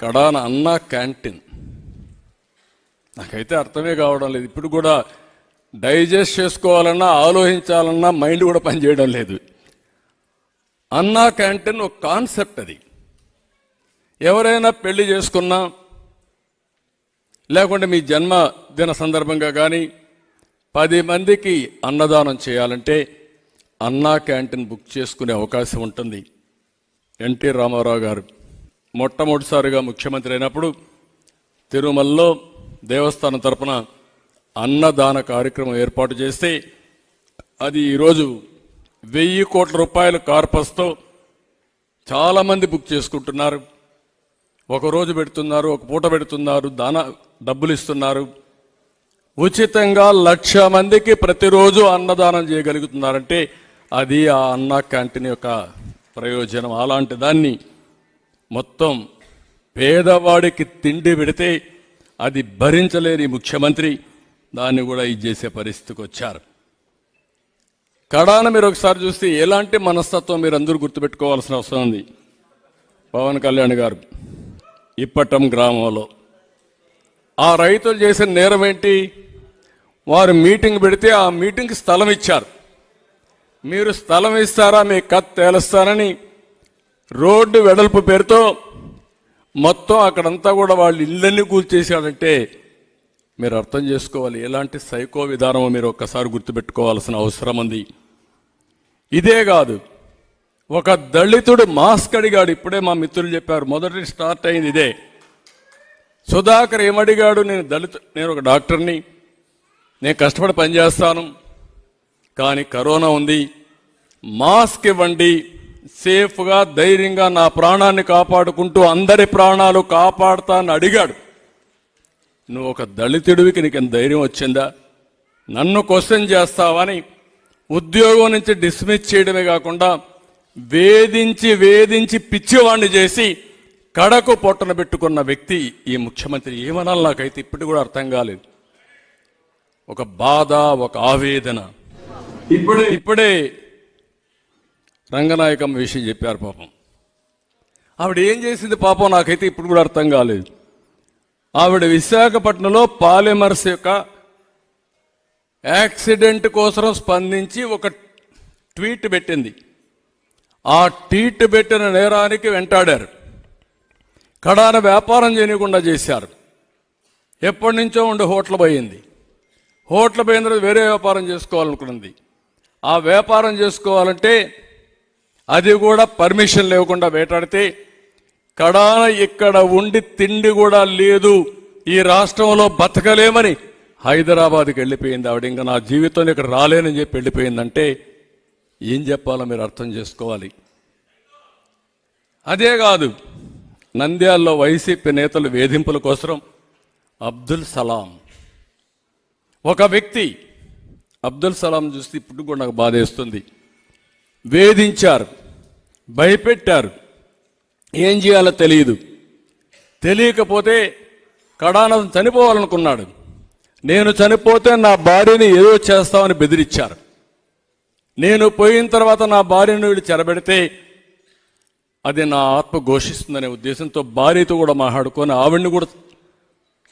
కడాన అన్నా క్యాంటీన్ నాకైతే అర్థమే కావడం లేదు. ఇప్పుడు కూడా డైజెస్ట్ చేసుకోవాలన్నా ఆలోచించాలన్నా మైండ్ కూడా పనిచేయడం లేదు. అన్నా క్యాంటీన్ ఒక కాన్సెప్ట్. అది ఎవరైనా పెళ్లి చేసుకున్నా లేకుంటే మీ జన్మదిన సందర్భంగా కానీ 10 మందికి అన్నదానం చేయాలంటే అన్నా క్యాంటీన్ బుక్ చేసుకునే అవకాశం ఉంటుంది. ఎన్టీ రామారావు గారు మొట్టమొదటిసారిగా ముఖ్యమంత్రి అయినప్పుడు తిరుమలలో దేవస్థానం తరపున అన్నదాన కార్యక్రమం ఏర్పాటు చేస్తే అది ఈరోజు 1000 కోట్ల రూపాయల కార్పస్తో చాలామంది బుక్ చేసుకుంటున్నారు. ఒకరోజు పెడుతున్నారు, ఒక పూట పెడుతున్నారు, డబ్బులు ఇస్తున్నారు. ఉచితంగా 1,00,000 మందికి ప్రతిరోజు అన్నదానం చేయగలుగుతున్నారంటే అది ఆ అన్నా క్యాంటీన్ యొక్క ప్రయోజనం. అలాంటి దాన్ని మొత్తం పేదవాడికి తిండి పెడితే అది భరించలేని ముఖ్యమంత్రి దాన్ని కూడా ఇది చేసే పరిస్థితికి వచ్చారు. కడాన మీరు ఒకసారి చూస్తే ఎలాంటి మనస్తత్వం మీరు అందరూ గుర్తుపెట్టుకోవాల్సిన అవసరం ఉంది. పవన్ కళ్యాణ్ గారు ఇప్పటం గ్రామంలో ఆ రైతులు చేసిన నేరం ఏంటి? వారు మీటింగ్ పెడితే ఆ మీటింగ్కి స్థలం ఇచ్చారు. మీరు స్థలం ఇస్తారా మీ కత్ తేలుస్తారని రోడ్డు వెడల్పు పేరుతో మొత్తం అక్కడంతా కూడా వాళ్ళు ఇళ్ళన్నీ కూల్చేశాడంటే మీరు అర్థం చేసుకోవాలి ఎలాంటి సైకో విధానమో మీరు ఒక్కసారి గుర్తుపెట్టుకోవాల్సిన అవసరం ఉంది. ఇదే కాదు, ఒక దళితుడు మాస్క్ అడిగాడు. ఇప్పుడే మా మిత్రులు చెప్పారు, మొదటి స్టార్ట్ అయింది ఇదే. సుధాకర్ ఏమడిగాడు? నేను ఒక డాక్టర్ని, నేను కష్టపడి పనిచేస్తాను, కానీ కరోనా ఉంది, మాస్క్ ఇవ్వండి, సేఫ్గా ధైర్యంగా నా ప్రాణాన్ని కాపాడుకుంటూ అందరి ప్రాణాలు కాపాడుతానని అడిగాడు. నువ్వు ఒక దళితుడివికి నీకు ధైర్యం వచ్చిందా? నన్ను క్వశ్చన్ చేస్తావని ఉద్యోగం నుంచి డిస్మిస్ చేయడమే కాకుండా వేధించి పిచ్చివాణ్ణి చేసి కడకు పొట్టన పెట్టుకున్న వ్యక్తి ఈ ముఖ్యమంత్రి. ఏమనాలి నాకైతే ఇప్పుడు కూడా అర్థం కాలేదు. ఒక బాధ, ఒక ఆవేదన. ఇప్పుడే రంగనాయకమ్మ విషయం చెప్పారు. పాపం ఆవిడ ఏం చేసింది పాపం నాకైతే ఇప్పుడు కూడా అర్థం కాలేదు. ఆవిడ విశాఖపట్నంలో పాలిమర్స్ యొక్క యాక్సిడెంట్ కోసం స్పందించి ఒక ట్వీట్ పెట్టింది. ఆ ట్వీట్ పెట్టిన నేరానికి వెంటాడారు. కడాన వ్యాపారం చేయకుండా చేశారు. ఎప్పటి నుంచో ఉండి హోటల్ పోయింది. హోటల్ పోయిన తర్వాత వేరే వ్యాపారం చేసుకోవాలనుకున్నది. ఆ వ్యాపారం చేసుకోవాలంటే అది కూడా పర్మిషన్ లేకుండా వేటాడితే కడాన ఇక్కడ ఉండి తిండి కూడా లేదు, ఈ రాష్ట్రంలో బతకలేమని హైదరాబాద్కి వెళ్ళిపోయింది ఆవిడ. ఇంకా నా జీవితంలో ఇక్కడ రాలేనని చెప్పి వెళ్ళిపోయిందంటే ఏం చెప్పాలో మీరు అర్థం చేసుకోవాలి. అదే కాదు, నంద్యాలలో వైసీపీ నేతలు వేధింపుల కోసం అబ్దుల్ సలాం ఒక వ్యక్తి, అబ్దుల్ సలాం చూస్తే ఇప్పుడు కూడా నాకు బాధేస్తుంది. వేధించారు, భయపెట్టారు. ఏం చేయాలో తెలియకపోతే కడాన చనిపోవాలనుకున్నాడు. నేను చనిపోతే నా భార్యని ఏదో చేస్తామని బెదిరించారు. నేను పోయిన తర్వాత నా భార్యను వీళ్ళు చెరబెడితే అది నా ఆత్మ ఘోషిస్తుందనే ఉద్దేశంతో భార్యతో కూడా మాట్లాడుకొని ఆవిడ్ని కూడా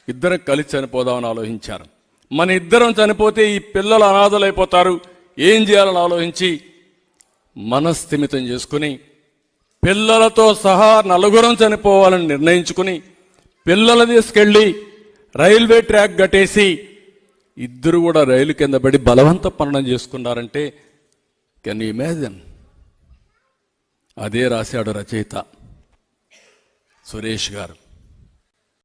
ఇద్దరం కలిసి చనిపోదామని ఆలోచించారు. మన ఇద్దరం చనిపోతే ఈ పిల్లలు అనాథలైపోతారు, ఏం చేయాలని ఆలోచించి మనస్థిమితం చేసుకుని పిల్లలతో సహా 4 చనిపోవాలని నిర్ణయించుకుని పిల్లలు తీసుకెళ్ళి రైల్వే ట్రాక్ కట్టేసి ఇద్దరు కూడా రైలు కింద పడి బలవంత పననం చేసుకున్నారంటే కెన్ యు ఇమాజిన్? అదే రాశాడు రచయిత సురేష్ గారు.